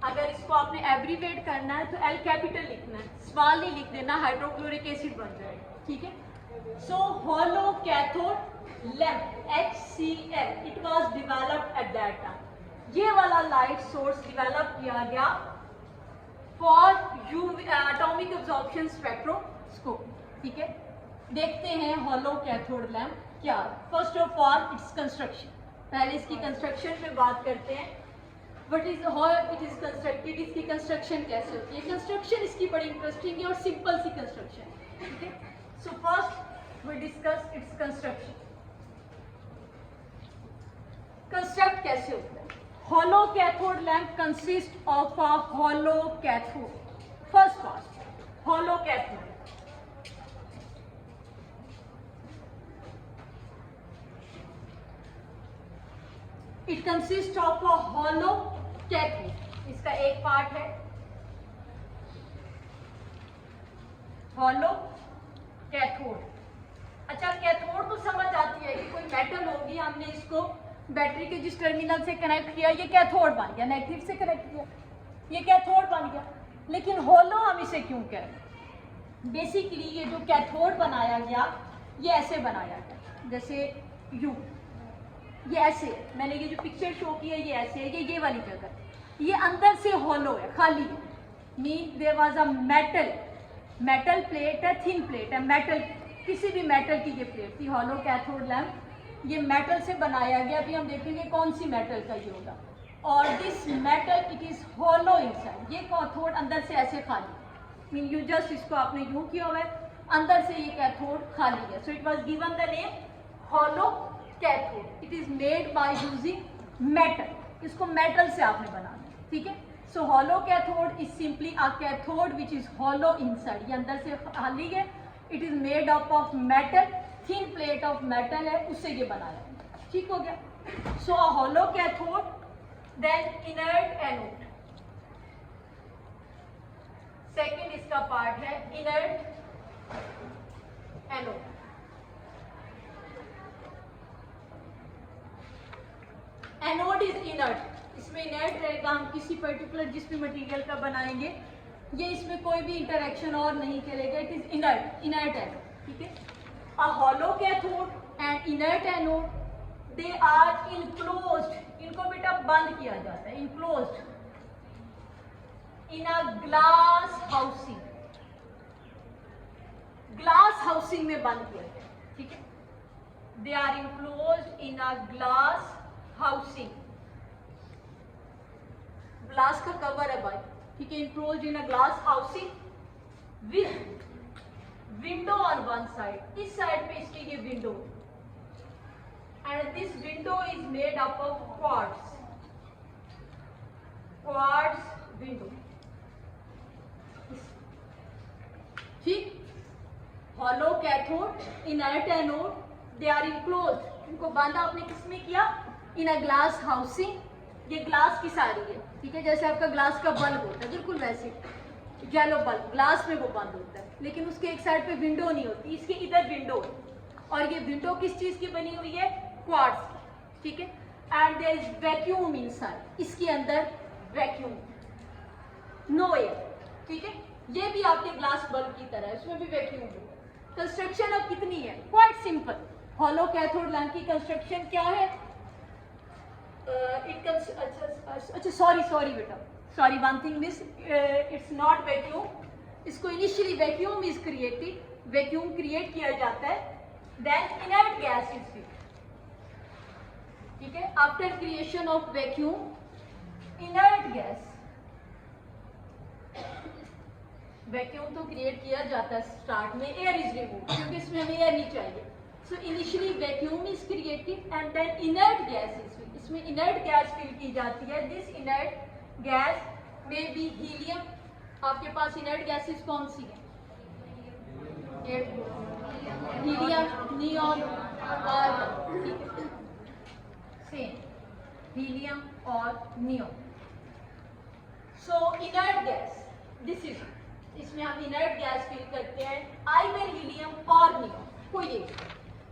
अगर इसको आपने एब्रीवेट करना है तो एल कैपिटल लिखना है, स्मॉल नहीं लिख देना, हाइड्रोक्लोरिक एसिड बन जाएगा, ठीक है। So hollow cathode lamp HCl it was developed at that time. ये वाला लाइट सोर्स डेवलप किया गया फॉर एटॉमिक एब्जॉर्प्शन स्पेक्ट्रोस्कोप, ठीक है। देखते हैं होलो कैथोड लैम्प क्या। First of all its construction, पहले इसकी कंस्ट्रक्शन पे बात करते हैं। What is how it is constructed, इसकी कंस्ट्रक्शन कैसे होती है। कंस्ट्रक्शन इसकी बड़ी इंटरेस्टिंग है और सिंपल सी कंस्ट्रक्शन है, ठीक है। So first we discuss its construction. Construct कैसे होता है। Hollow cathode lamp consist of a hollow cathode. First part hollow cathode, it consist of a hollow cathode. इसका एक पार्ट है होलो कैथोड। अच्छा, कैथोड तो समझ आती है कि कोई मेटल होगी, हमने इसको बैटरी के जिस टर्मिनल से कनेक्ट किया ये कैथोड बन गया, नेगेटिव से कनेक्ट किया ये कैथोड बन गया। लेकिन होलो हम इसे क्यों कह रहे हैं। बेसिकली ये जो कैथोड बनाया गया ये ऐसे बनाया गया, जैसे यू, ये ऐसे, मैंने ये जो पिक्चर शो की है ये ऐसे है, ये वाली जगह, ये अंदर से होलो है, खाली है। Mean there was a metal plate है, थिन प्लेट है, मेटल, किसी भी मेटल की ये प्लेट थी। होलो कैथोड लैम्प ये मेटल से बनाया गया। अभी हम देखेंगे कौन सी मेटल का ये होगा। और this metal it is hollow inside, ये कैथोड अंदर से ऐसे खाली, मीन यू जस्ट इसको आपने यूं किया हुआ है, अंदर से ये कैथोड खाली है। So it was given the name hollow cathode. It is made by using metal, इसको मेटल से आपने बनाना, ठीक है। So hollow cathode is simply a cathode which is hollow inside, ये अंदर से खाली है। It is made up of metal, thin plate of metal है, उससे ये बनाया, ठीक हो गया। So a hollow cathode, then inert anode. Second इसका पार्ट है inert anode. Anode is inert, इसमें इनर्ट रहेगा। हम किसी पर्टिकुलर जिस भी मटेरियल का बनाएंगे ये इसमें कोई भी इंटरेक्शन और नहीं करेगा, इट इज इनर्ट एनोड, ठीक है। A hollow cathode and inert anode they are enclosed, इनको बेटा बंद किया जाता है, enclosed in a glass housing, glass housing में बंद किया गया, ठीक है। They are enclosed in a glass housing, glass का कवर है भाई, ठीक है। Enclosed in a glass housing with window on one side, इस साइड पे इसकी ये window, and this window is made up of quartz window, ठीक। Hollow cathode inert anode they are enclosed, इनको बांधा आपने किसमें किया, इन अ ग्लास हाउसिंग। ये ग्लास की सारी है, ठीक है। जैसे आपका ग्लास का बल्ब होता है, बिल्कुल वैसे येलो बल्ब ग्लास में वो बंद होता है, लेकिन उसके एक साइड पे विंडो नहीं होती, इसके इधर विंडो है। और ये विंडो किस चीज की बनी हुई है, क्वार्ट्ज की, ठीक है। And there is vacuum inside, इसके अंदर वैक्यूम, नो एयर, ठीक है। ये भी आपके ग्लास बल्ब की तरह है, इसमें भी वैक्यूम है। कंस्ट्रक्शन अब कितनी है, quite simple. Hollow cathode lamp की कंस्ट्रक्शन क्या है, अच्छा सॉरी बेटा, sorry one thing miss, it's not vacuum. इसको initially vacuum is created, vacuum create किया जाता है, then inert gas is free, ठीक है। After creation of vacuum inert gas, vacuum तो क्रिएट किया जाता है स्टार्ट में, एयर इज रिमूव, क्योंकि इसमें हमें एयर नहीं चाहिए। So initially vacuum is created and then inert gas is fill, इसमें इनर्ट गैस फिल की जाती है। दिस इनर्ट गैस में बी हीलियम, आपके पास इनर्ट गैसेस कौन सी है, हीलियम, नियॉन और सेम, हीलियम और neon. So inert gas this is, इसमें हम इनर्ट गैस फिल करते हैं, आइदर हीलियम और नियॉन, कोई एक।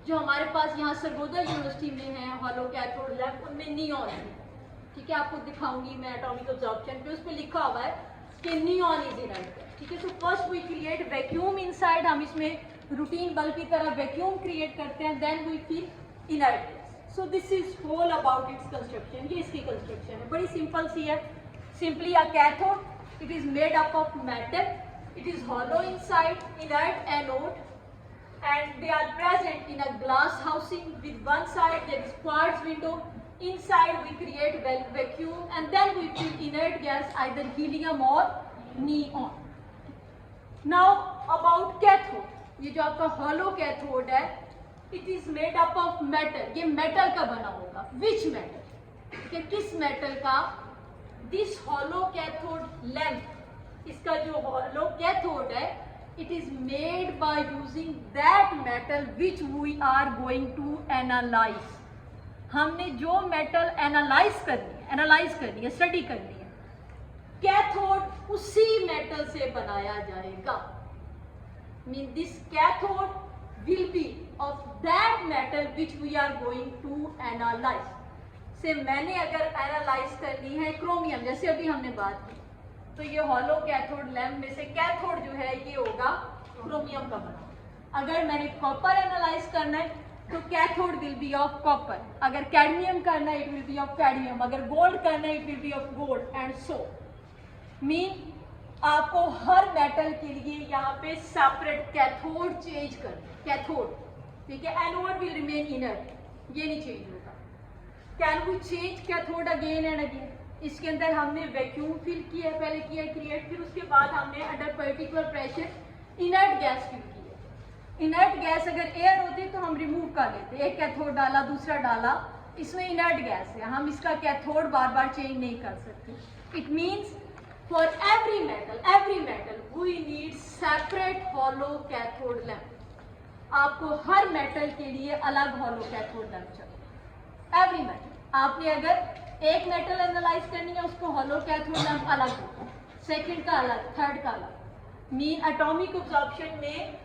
जो हमारे पास यहाँ सरगोदा यूनिवर्सिटी में है होलो कैथोड लैम्प, उनमें नियॉन है, ठीक है, आपको दिखाऊंगी मैं एटॉमिक अब्जॉर्प्शन पे, उस पर लिखा हुआ है कि नियॉन इज इनर्ट गैस। ठीक है, so first we create vacuum inside, हम इसमें रूटीन बल्ब की तरह वैक्यूम क्रिएट करते हैं, then we feel inert gas. So this is whole about its construction. ये इसकी कंस्ट्रक्शन है, बड़ी सिंपल सी है। Simply a cathode, it is made up of metal, it is hollow inside, inert anode, and they are present in a glass housing. With one side there is quartz window, inside we create vacuum, and then we fill inert gas, either helium or neon. Now about cathode, ये जो आपका hollow cathode है, it is made up of metal. ये metal का बना होगा. Which metal? ठीक है, किस metal का? This hollow cathode lamp, इसका जो hollow cathode है, it is made by using that metal which we are going to analyze. हमने जो metal analyze करनी है, study करनी है, cathode उसी metal से बनाया जाएगा. Mean this cathode will be of that metal which we are going to analyze. से मैंने अगर analyze करनी है क्रोमियम, जैसे अभी हमने बात की, तो ये हॉलो कैथोड लैम्प में से कैथोड जो है ये होगा क्रोमियम का बना। अगर मैंने कॉपर एनालाइज करना है तो cathode will be of copper, अगर कैडमियम करना है it will be of cadmium, अगर गोल्ड करना है it will be of gold, and so mean आपको हर मेटल के लिए यहाँ पे सेपरेट कैथोड चेंज करना, कैथोड, ठीक है। एनोड विल रिमेन इनर्ट, ये नहीं चेंज होगा। Can we change cathode again and again? इसके अंदर हमने वैक्यूम फिल किया है, पहले किया क्रिएट, फिर उसके बाद हमने under particular pressure inert gas fill की है। इनर्ट गैस अगर एयर होती तो हम रिमूव कर लेते, एक कैथोड डाला दूसरा डाला, इसमें इनर्ट गैस है, हम इसका कैथोड बार बार चेंज नहीं कर सकते। It means for every metal we need separate hollow cathode lamp. आपको हर मेटल के लिए अलग हॉलो कैथोड लैम्प चाहिए, एवरी मेटल। आपने अगर एक मेटल एनालाइज करनी है उसको हॉलो कैथोड लैम्प अलग होगा, सेकंड का अलग, थर्ड का अलग। मीन एटॉमिक अब्जॉर्प्शन में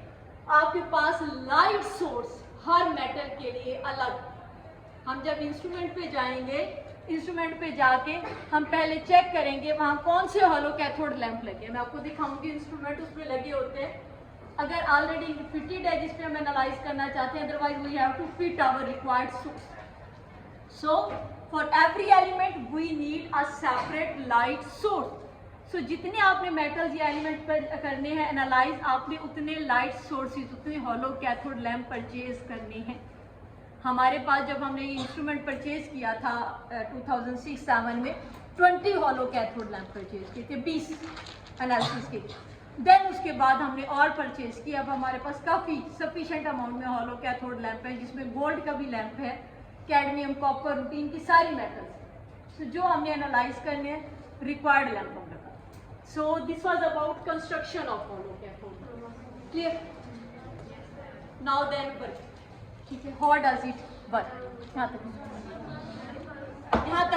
आपके पास लाइट सोर्स हर मेटल के लिए अलग। हम जब इंस्ट्रूमेंट पे जाएंगे, इंस्ट्रूमेंट पे जाके हम पहले चेक करेंगे वहाँ कौन से हॉलो कैथोड लैम्प लगे। मैं आपको दिखाऊंगी इंस्ट्रूमेंट उस पर लगे होते हैं, अगर ऑलरेडी फिटेड है जिस पे हम एनालाइज करना चाहते हैं, otherwise we have to fit our required source. So for every element we need a separate light source. So जितने आपने metals या element पर करने हैं एनालाइज, आपने उतने लाइट सोर्सेज, उतने हॉलो कैथोड लैम्प परचेज करने हैं। हमारे पास जब हमने ये इंस्ट्रूमेंट परचेज किया था 2006-07 में 20 हॉलो कैथोड लैम्प परचेज किए थे 20 एनालिसिस के लिए। देन उसके बाद हमने और परचेज किया। अब हमारे पास काफ़ी सफिशेंट अमाउंट में हॉलो कैथोड लैम्प है, जिसमें गोल्ड का भी लैम्प है, कैडमियम, कॉपर, रूटीन की सारी मेटल्स। सो जो हमने एनालाइज करने हैं रिक्वायर्ड लैम्प हम लगा। So this was about construction of hollow cathode. Clear? Now then work, ठीक है, हाउ डज इट वर्क? यहाँ तक